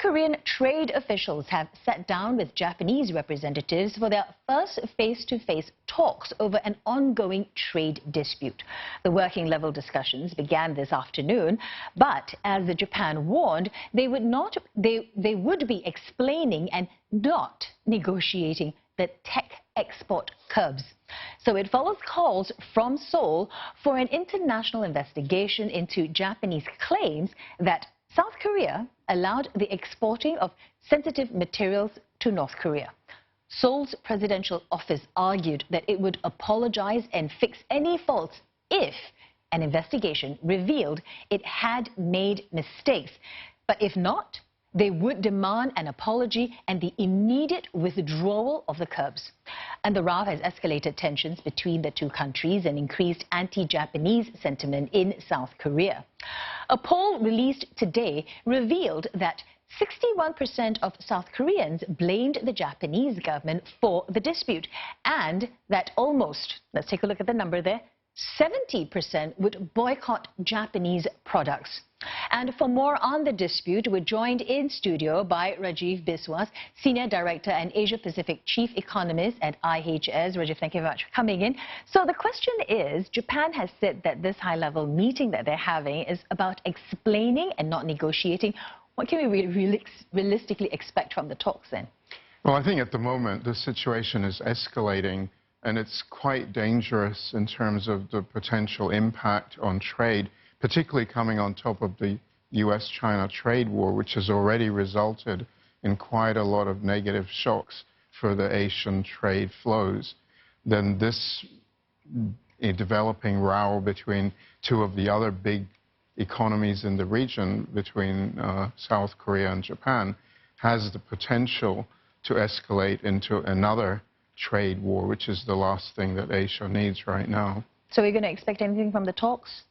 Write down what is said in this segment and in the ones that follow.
Korean trade officials have sat down with Japanese representatives for their first face-to-face talks over an ongoing trade dispute. The working-level discussions began this afternoon, but as Japan warned, they would be explaining and not negotiating the tech export curbs. So it follows calls from Seoul for an international investigation into Japanese claims that South Korea allowed the exporting of sensitive materials to North Korea. Seoul's presidential office argued that it would apologize and fix any faults if an investigation revealed it had made mistakes. But if not, they would demand an apology and the immediate withdrawal of the curbs. And the row has escalated tensions between the two countries and increased anti-Japanese sentiment in South Korea. A poll released today revealed that 61% of South Koreans blamed the Japanese government for the dispute, and that almost, let's take a look at the number there, 70% would boycott Japanese products. And for more on the dispute, we're joined in studio by Rajiv Biswas, Senior Director and Asia-Pacific Chief Economist at IHS. Rajiv, thank you very much for coming in. So the question is, Japan has said that this high-level meeting that they're having is about explaining and not negotiating. What can we realistically expect from the talks then? Well, I think at the moment the situation is escalating, and it's quite dangerous in terms of the potential impact on trade, particularly coming on top of the US-China trade war, which has already resulted in quite a lot of negative shocks for the Asian trade flows. Then this developing row between two of the other big economies in the region, between South Korea and Japan, has the potential to escalate into another trade war, which is the last thing that Asia needs right now. So we're going to expect anything from the talks?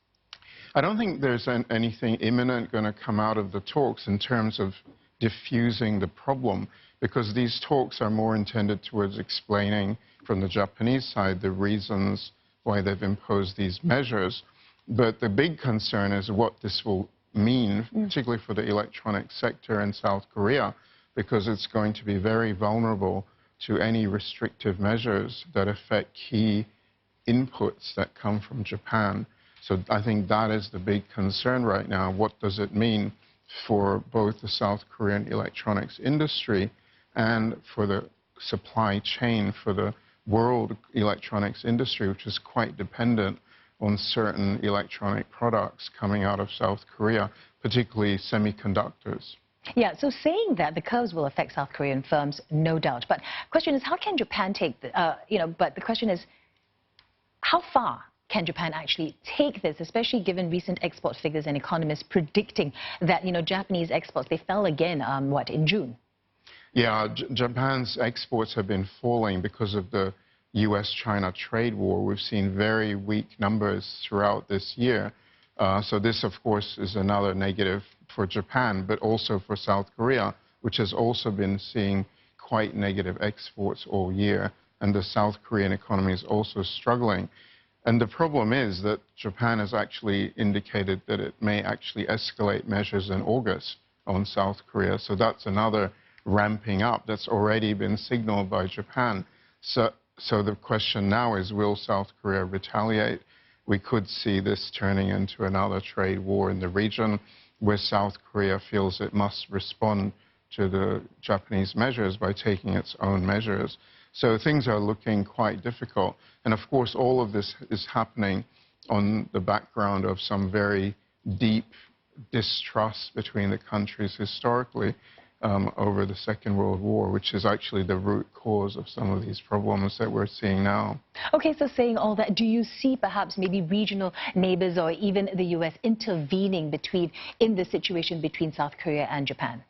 I don't think there's anything imminent going to come out of the talks in terms of diffusing the problem, because these talks are more intended towards explaining from the Japanese side the reasons why they've imposed these measures. But the big concern is what this will mean, particularly for the electronics sector in South Korea, because it's going to be very vulnerable to any restrictive measures that affect key inputs that come from Japan. So I think that is the big concern right now. What does it mean for both the South Korean electronics industry and for the supply chain for the world electronics industry, which is quite dependent on certain electronic products coming out of South Korea, particularly semiconductors. Yeah, so saying that the curbs will affect South Korean firms, no doubt. But the question is, how can Japan take but the question is, how far can Japan actually take this, especially given recent export figures and economists predicting that, Japanese exports, they fell again, in June? Yeah, Japan's exports have been falling because of the US-China trade war. We've seen very weak numbers throughout this year. So this, of course, is another negative for Japan, but also for South Korea, which has also been seeing quite negative exports all year. And the South Korean economy is also struggling. And the problem is that Japan has actually indicated that it may actually escalate measures in August on South Korea. So that's another ramping up that's already been signaled by Japan. So the question now is, will South Korea retaliate? We could see this turning into another trade war in the region, where South Korea feels it must respond to the Japanese measures by taking its own measures. So things are looking quite difficult. And of course, all of this is happening on the background of some very deep distrust between the countries historically over the Second World War, which is actually the root cause of some of these problems that we're seeing now. Okay, so saying all that, do you see perhaps maybe regional neighbors or even the U.S. intervening in the situation between South Korea and Japan?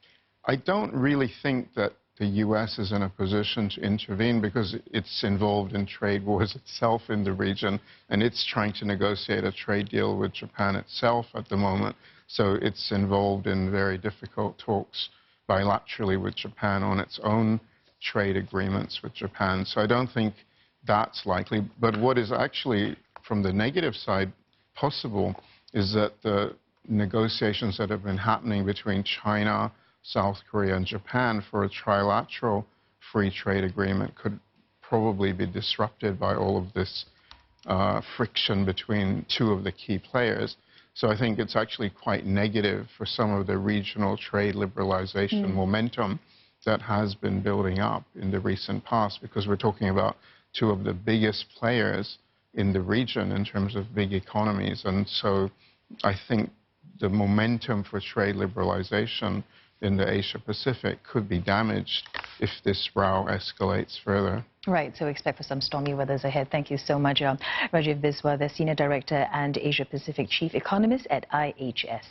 I don't really think that the U.S. is in a position to intervene, because it's involved in trade wars itself in the region, and it's trying to negotiate a trade deal with Japan itself at the moment. So it's involved in very difficult talks bilaterally with Japan on its own trade agreements with Japan. So I don't think that's likely. But what is actually, from the negative side, possible is that the negotiations that have been happening between China, South Korea, and Japan for a trilateral free trade agreement could probably be disrupted by all of this friction between two of the key players. So I think it's actually quite negative for some of the regional trade liberalization momentum that has been building up in the recent past, because we're talking about two of the biggest players in the region in terms of big economies. And so I think the momentum for trade liberalization in the Asia-Pacific could be damaged if this row escalates further. Right, so expect for some stormy weathers ahead. Thank you so much, Rajiv Biswas, the Senior Director and Asia-Pacific Chief Economist at IHS.